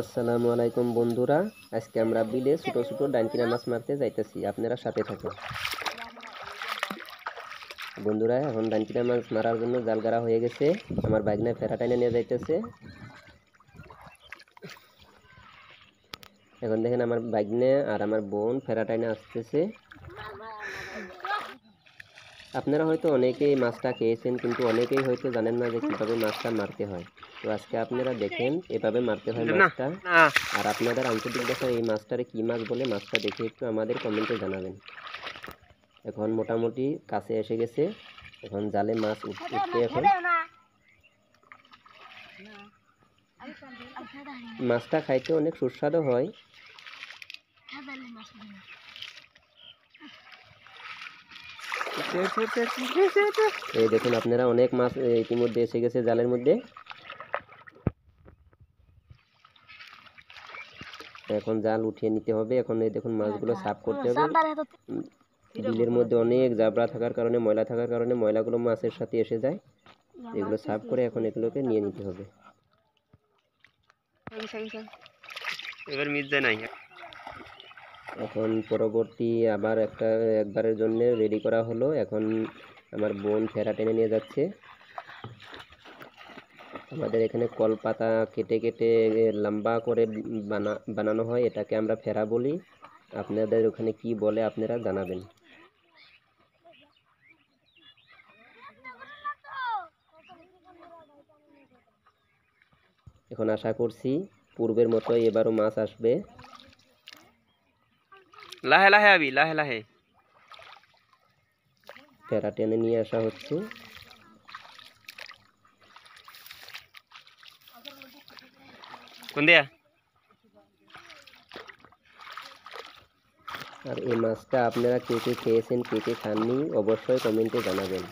আসসালামু আলাইকুম বন্ধুরা, আজকে আমরা বিলে ছোট ছোট ডাইনকিনা মাছ মারতে যাইতেছি। আপনারা সাথে থাকুন বন্ধুরা। এখন ডাইনকিনা মাছ মারার জন্য জাল গাড়া হয়ে গেছে। আমার বাইকনা ফেরা টাইনে নিয়ে যাইতেছে। এখন দেখেন আমার বাইকনে আর আমার বোন ফেরা টাইনে আসতেছে। আপনারা হয়তো অনেকেই মাছটা খেয়েছেন, কিন্তু অনেকেই হয়তো জানেন না যে কিভাবে মাছটা মারতে হয়। তো আজকে আপনারা দেখেন এভাবে মারতে হয় মাছটা। আর আপনাদের আঞ্চলিক ভাষায় এই মাছটারে কি মাছ বলে, মাছটা দেখে একটু আমাদের কমেন্টে জানাবেন। এখন মোটামুটি কাছে এসে গেছে। এখন জালে মাছ উঠতে এখন মাছটা খাইতে অনেক সুস্বাদু হয়। এই দেখুন আপনারা, অনেক মাছ ইতিমধ্যে এসে গেছে জালের মধ্যে। এখন জাল উঠিয়ে নিতে হবে। এখন এই দেখুন মাছগুলো সাফ করতে হবে। বিলের মধ্যে অনেক জাবরা থাকার কারণে, ময়লা থাকার কারণে ময়লাগুলো মাছের সাথে এসে যায়। এগুলো সাফ করে এখন এগুলোকে নিয়ে নিতে হবে। এবার মিট যায় নাই। এখন পরবর্তী আবার একবারের জন্য রেডি করা হলো। এখন আমার বোন ফেরা টেনে নিয়ে যাচ্ছে। আমাদের এখানে কলপাতা কেটে কেটে লম্বা করে বানানো হয়, এটাকে আমরা ফেরা বলি। আপনাদের ওখানে কি বলে আপনারা জানাবেন। এখন আশা করছি পূর্বের মতোই এবারও মাছ আসবে। লাহে লাহে আবি, লাহে লাহে ফেরা টেনে নিয়ে আসা হচ্ছে। কোন দিয়া? আর এই মাছটা আপনারা কে কে খেয়েছেন, কে কে খাননি, অবশ্যই কমেন্টে জানাবেন।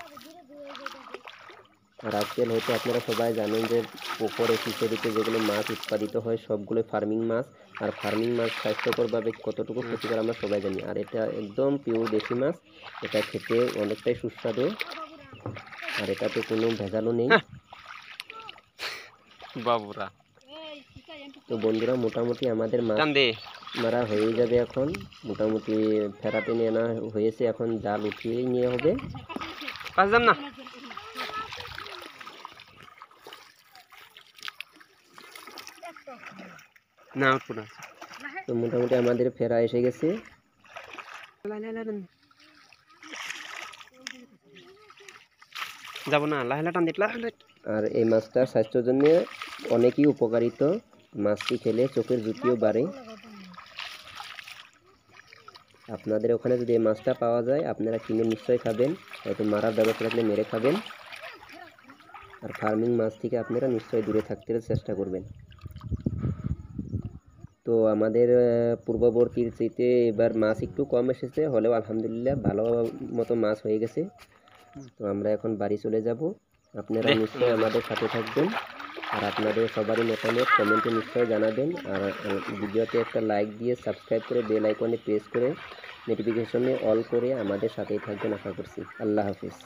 আর আজকাল হয়তো আপনারা সবাই জানেন যে পুকুরে ফিশারিতে যেগুলো মাছ উৎপাদিত হয় সবগুলো ফার্মিং মাছ। আর ফার্মিং মাছ স্বাস্থ্যকরভাবে কতটুকু ক্ষতিকর আমরা সবাই জানি। আর এটা একদম পিওর দেশি মাছ, এটা খেতে অনেকটাই সুস্বাদু। আর এটাতে কোনো ভেজালও নেই বাবুরা। তো বন্ধুরা, মোটামুটি আমাদের মাছ মারা হয়ে যাবে। এখন মোটামুটি ফেরাতে নিয়ে আনা হয়েছে, এখন জাল উঠিয়েই নিয়ে হবে। না না উঠবো না। তো মোটামুটি আমাদের ফেরা এসে গেছে। যাব না, লাহে টান দিট। আর এই মাছটা স্বাস্থ্যের জন্য অনেকই উপকারিত। মাছটি খেলে চোখের জ্যোতিও বাড়ে। আপনাদের ওখানে যদি এই মাছটা পাওয়া যায়, আপনারা কিনে নিশ্চয়ই খাবেন। হয়তো মারার ব্যবস্থা থাকলে মেরে খাবেন। আর ফার্মিং মাছ থেকে আপনারা নিশ্চয়ই দূরে থাকতে চেষ্টা করবেন। তো আমাদের পূর্ববর্তীর চাইতে এবার মাছ একটু কম এসেছে, হলেও আলহামদুলিল্লাহ ভালো মতো মাছ হয়ে গেছে। তো আমরা এখন বাড়ি চলে যাব। আপনারা নিশ্চয়ই আমাদের সাথে থাকবেন। আর আপনাদের সবারই মতামত কমেন্টে নিশ্চয়ই জানাবেন। আর ভিডিওতে একটা লাইক দিয়ে সাবস্ক্রাইব করে বেল আইকনে প্রেস করে নোটিফিকেশনে অল করে আমাদের সাথেই থাকবেন আশা করছি। আল্লাহ হাফিজ।